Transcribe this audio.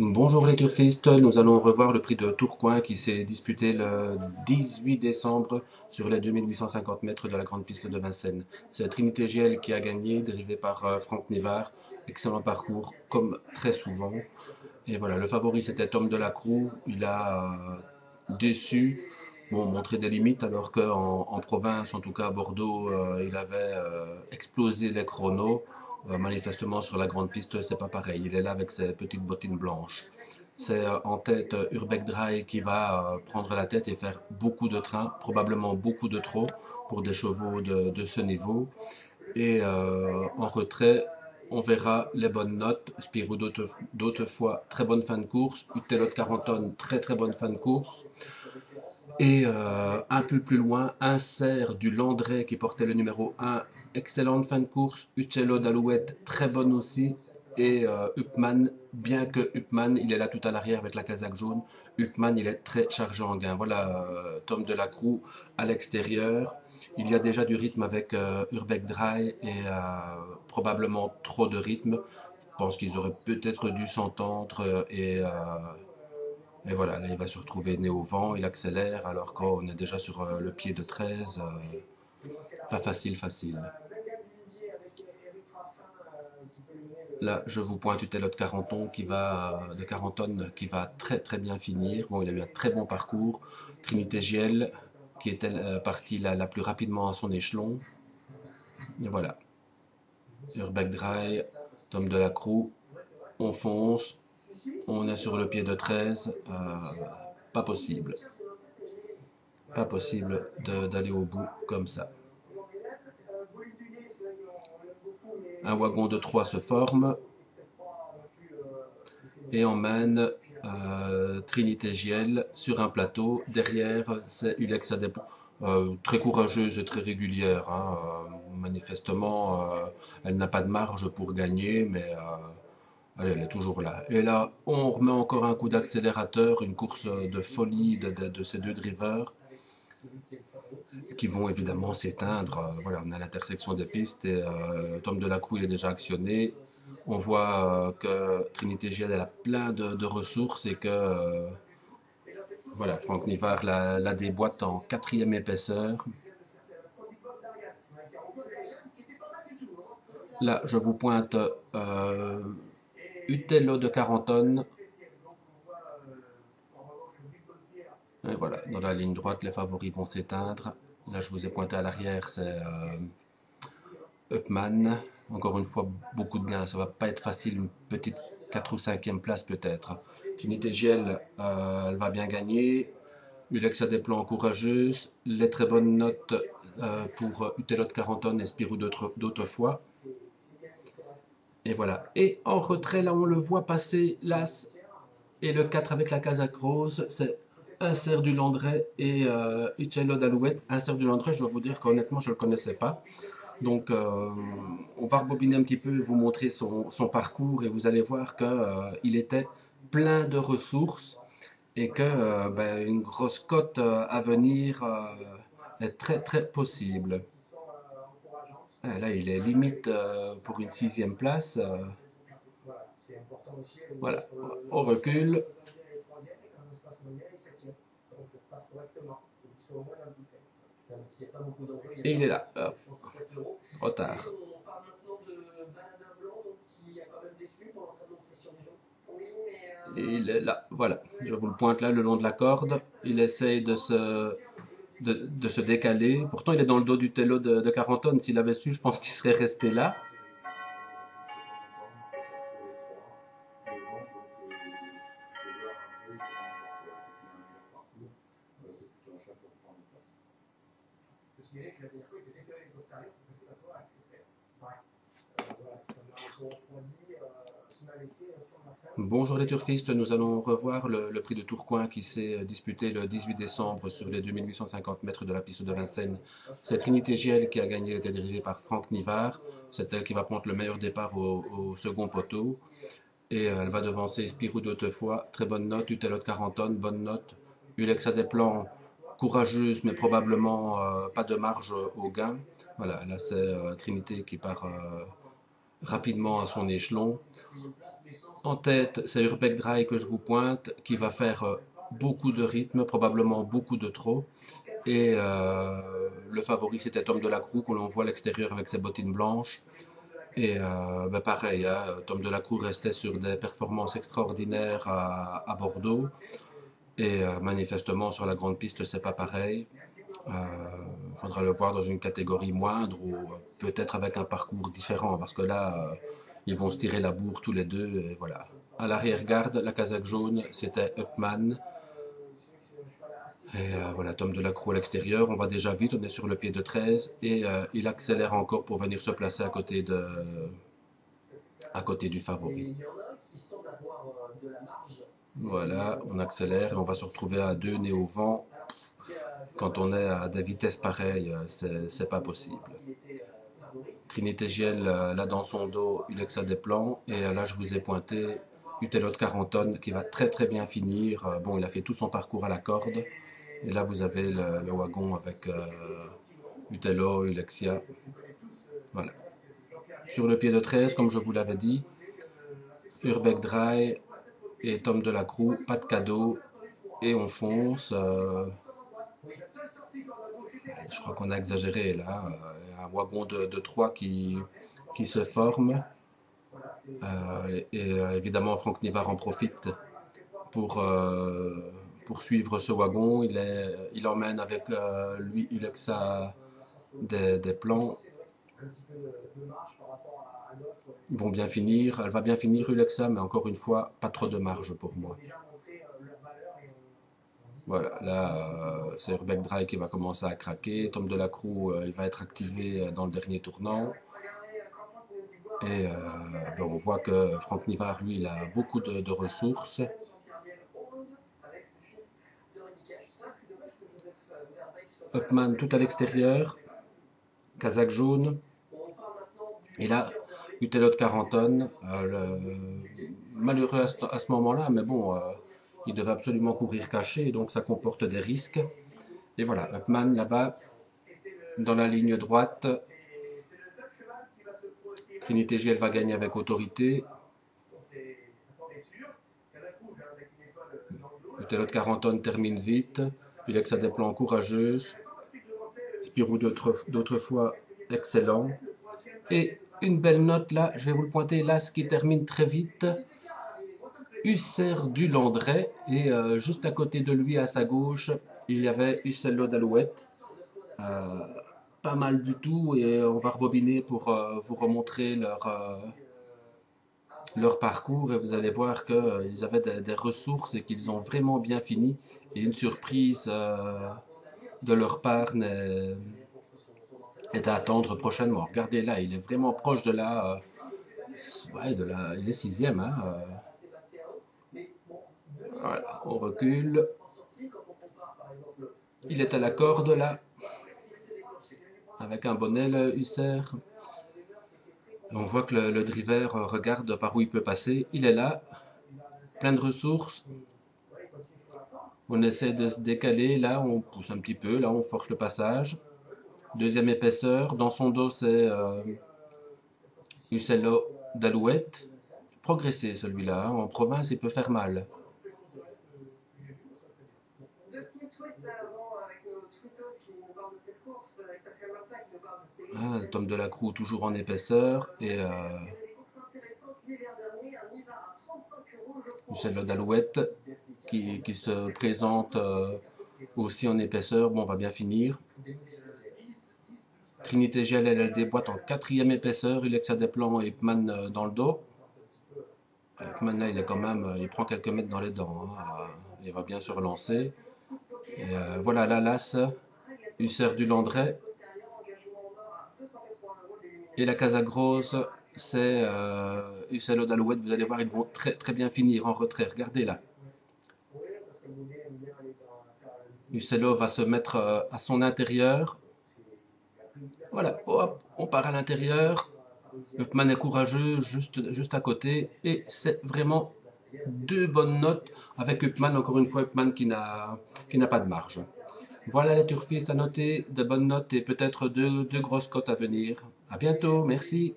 Bonjour les turfistes, nous allons revoir le prix de Tourcoing qui s'est disputé le 18 décembre sur les 2850 mètres de la grande piste de Vincennes. C'est Trinité Giel qui a gagné, dérivé par Franck Nivard. Excellent parcours, comme très souvent. Et voilà, le favori c'était Tom Delacroix. Il a déçu, bon, montré des limites, alors qu'en province, en tout cas à Bordeaux, il avait explosé les chronos. Manifestement, sur la grande piste, c'est pas pareil. Il est là avec ses petites bottines blanches. C'est en tête Urbeck Dry qui va prendre la tête et faire beaucoup de trains, probablement beaucoup de trop pour des chevaux de ce niveau. Et en retrait, on verra les bonnes notes. Spirou d'autres fois, très bonne fin de course. Utelot 40 tonnes, très très bonne fin de course. Et un peu plus loin, Insert du Landré qui portait le numéro 1, excellente fin de course. Uccello d'Alouette, très bonne aussi. Et Upman, bien que Upman, il est là tout à l'arrière avec la casaque jaune, Upman, il est très chargé en gain. Voilà, Tom Delacroix à l'extérieur. Il y a déjà du rythme avec Urbeck Dry et probablement trop de rythme. Je pense qu'ils auraient peut-être dû s'entendre et voilà, là il va se retrouver né au vent, il accélère alors qu'on est déjà sur le pied de 13. Pas facile, facile. Là, je vous pointe Utelot de 40 tonnes qui va très très bien finir. Bon, il a eu un très bon parcours. Trinité Giel qui était partie la plus rapidement à son échelon. Et voilà, Urbeck Dry, Tom Delacroix, on fonce, on est sur le pied de 13. Pas possible. Pas possible d'aller au bout comme ça. Un wagon de 3 se forme et emmène Trinité Giel sur un plateau. Derrière, c'est Ulex Adeplan. Très courageuse et très régulière, hein. Manifestement, elle n'a pas de marge pour gagner, mais elle est toujours là. Et là, on remet encore un coup d'accélérateur, une course de folie de ces deux drivers qui vont évidemment s'éteindre. Voilà, on a l'intersection des pistes et Tom Delacroix il est déjà actionné. On voit que Trinité Giel elle a plein de ressources et que voilà, Franck Nivard la déboîte en quatrième épaisseur. Là, je vous pointe Utello de 40 tonnes. Et voilà, dans la ligne droite, les favoris vont s'éteindre. Là, je vous ai pointé à l'arrière, c'est Upman. Encore une fois, beaucoup de gains. Ça va pas être facile, une petite 4 ou 5e place peut-être. Trinité Giel, elle va bien gagner. Ulex a des plans courageux. Les très bonnes notes pour Utelot 40 tonnes et Spirou d'autrefois. Et voilà. Et en retrait, là, on le voit passer l'As et le 4 avec la casaque rose. C'est Insert du Landré et Uccello d'Alouette. Insert du Landré, je dois vous dire qu'honnêtement, je ne le connaissais pas. Donc, on va rebobiner un petit peu, vous montrer son parcours et vous allez voir qu'il était plein de ressources et que ben, une grosse cote à venir est très très possible. Ah, là, il est limite pour une 6e place. Voilà, on recule et il est là. Hop, trop tard. Et il est là, voilà. Je vous le pointe là le long de la corde. Il essaye de se décaler. Pourtant, il est dans le dos du télo de 40 tonnes. S'il avait su, je pense qu'il serait resté là. Bonjour les turfistes, nous allons revoir le prix de Tourcoing qui s'est disputé le 18 décembre sur les 2850 mètres de la piste de Vincennes. C'est Trinité Giel qui a gagné, elle était dirigée par Franck Nivard. C'est elle qui va prendre le meilleur départ au second poteau. Et elle va devancer Spirou d'autrefois, très bonne note. Utelot 40 tonnes, bonne note. Ulexa des plans, courageuse, mais probablement pas de marge au gain. Voilà, là c'est Trinité qui part rapidement à son échelon. En tête, c'est Urbeck Dry que je vous pointe, qui va faire beaucoup de rythme, probablement beaucoup de trop. Et le favori, c'était Tom Delacroix, qu'on voit à l'extérieur avec ses bottines blanches. Et pareil, hein, Tom Delacroix restait sur des performances extraordinaires à Bordeaux. Et manifestement, sur la grande piste, c'est pas pareil. Il faudra le voir dans une catégorie moindre ou peut-être avec un parcours différent parce que là, ils vont se tirer la bourre tous les deux. Et voilà. À l'arrière-garde, la casaque jaune, c'était Upman. Et voilà, Tom Delacroix à l'extérieur. On va déjà vite, on est sur le pied de 13 et il accélère encore pour venir se placer à côté du favori. Voilà, on accélère et on va se retrouver à 2 nez au vent. Quand on est à des vitesses pareilles, c'est pas possible. Trinité Giel, là dans son dos, Ulexa des plans. Et là, je vous ai pointé Utelot 40 tonnes qui va très très bien finir. Bon, il a fait tout son parcours à la corde. Et là, vous avez le wagon avec Utelo, Ulexia. Voilà. Sur le pied de 13, comme je vous l'avais dit, Urbeck Dry et Tom Delacroix, pas de cadeau. Et on fonce. Je crois qu'on a exagéré là. Un wagon de 3 qui se forme. Évidemment, Franck Nivard en profite pour suivre ce wagon. Il emmène avec lui Ulexa des plans. Ils vont bien finir. Elle va bien finir Ulexa, mais encore une fois, pas trop de marge pour moi. Voilà, là, c'est Urbeck Dry qui va commencer à craquer. Tom Delacroix, il va être activé dans le dernier tournant. Et on voit que Franck Nivard, lui, il a beaucoup de ressources. Upman tout à l'extérieur. Casaque jaune. Et là, Utelot 40 tonnes. Malheureux à ce moment-là, mais bon, il devait absolument courir caché, donc ça comporte des risques. Et voilà, Upman là-bas, dans la ligne droite. Trinité GL va gagner avec autorité. Utelot 40 tonnes termine vite. Ulexa des plans courageuse. Spirou d'autrefois excellent. Et une belle note là, je vais vous le pointer, là, ce qui termine très vite. Husser du Landrais et juste à côté de lui, à sa gauche, il y avait Uccello d'Alouette. Pas mal du tout et on va rebobiner pour vous remontrer leur parcours et vous allez voir qu'ils avaient des ressources et qu'ils ont vraiment bien fini et une surprise de leur part est à attendre prochainement. Regardez là, il est vraiment proche de il est sixième. Hein, voilà, on recule. Il est à la corde là, avec un bonnet le Husser. On voit que le driver regarde par où il peut passer. Il est là, plein de ressources. On essaie de se décaler, là on pousse un petit peu, là on force le passage. Deuxième épaisseur, dans son dos c'est Uccello d'Alouette. Progressé celui-là, hein. En province il peut faire mal. Ah, Tom Delacroix toujours en épaisseur et Uccello d'Alouette qui se présente aussi en épaisseur. Bon, on va bien finir. Trinité Gel, elle déboîte en quatrième épaisseur. Ulexa des plans et Ipman dans le dos. Ipman là, il est quand même, il prend quelques mètres dans les dents. Hein. Il va bien se relancer. Et voilà, la Lasse, Husser du Landrais. Et la Casa Grosse, c'est Uccello d'Alouette. Vous allez voir, ils vont très, très bien finir en retrait. Regardez là. Uccello va se mettre à son intérieur. Voilà, hop, on part à l'intérieur. Upman est courageux juste à côté. Et c'est vraiment deux bonnes notes avec Upman, encore une fois, Upman qui n'a pas de marge. Voilà les turfistes à noter, de bonnes notes et peut-être deux grosses cotes à venir. À bientôt, merci.